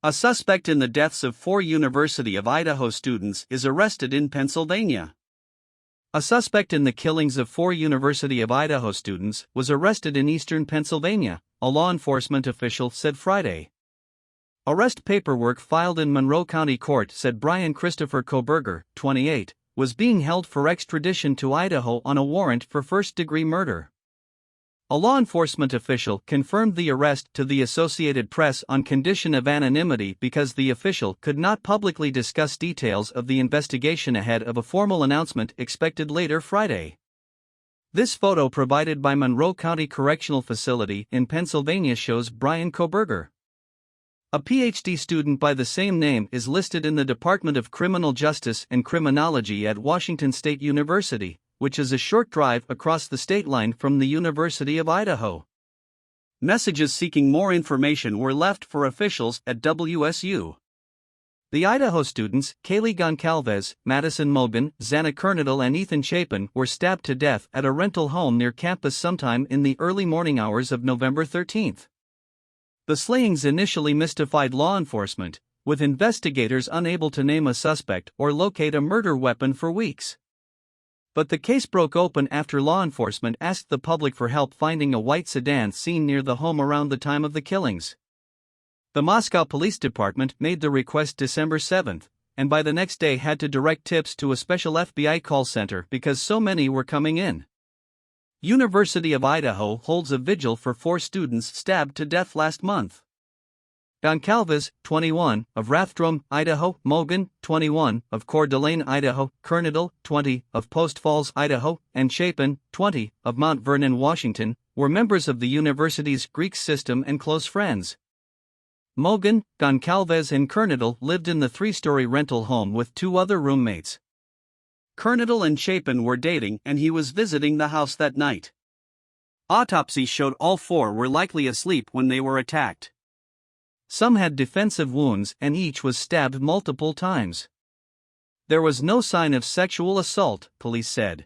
A suspect in the deaths of 4 University of Idaho students is arrested in Pennsylvania. A suspect in the killings of 4 University of Idaho students was arrested in eastern Pennsylvania, a law enforcement official said Friday. Arrest paperwork filed in Monroe County Court said Bryan Christopher Kohberger, 28, was being held for extradition to Idaho on a warrant for first-degree murder. A law enforcement official confirmed the arrest to the Associated Press on condition of anonymity because the official could not publicly discuss details of the investigation ahead of a formal announcement expected later Friday. This photo provided by Monroe County Correctional Facility in Pennsylvania shows Bryan Kohberger. A PhD student by the same name is listed in the Department of Criminal Justice and Criminology at Washington State University, which is a short drive across the state line from the University of Idaho. Messages seeking more information were left for officials at WSU. The Idaho students, Kaylee Goncalves, Madison Mogan, Xana Kernodle and Ethan Chapin were stabbed to death at a rental home near campus sometime in the early morning hours of November 13. The slayings initially mystified law enforcement, with investigators unable to name a suspect or locate a murder weapon for weeks. But the case broke open after law enforcement asked the public for help finding a white sedan seen near the home around the time of the killings. The Moscow Police Department made the request December 7, and by the next day had to direct tips to a special FBI call center because so many were coming in. University of Idaho holds a vigil for 4 students stabbed to death last month. Goncalves, 21, of Rathdrum, Idaho; Mogan, 21, of Coeur d'Alene, Idaho; Kernodle, 20, of Post Falls, Idaho; and Chapin, 20, of Mount Vernon, Washington, were members of the university's Greek system and close friends. Mogan, Goncalves and Kernodle lived in the 3-story rental home with 2 other roommates. Kernodle and Chapin were dating and he was visiting the house that night. Autopsy showed all 4 were likely asleep when they were attacked. Some had defensive wounds and each was stabbed multiple times. There was no sign of sexual assault, police said.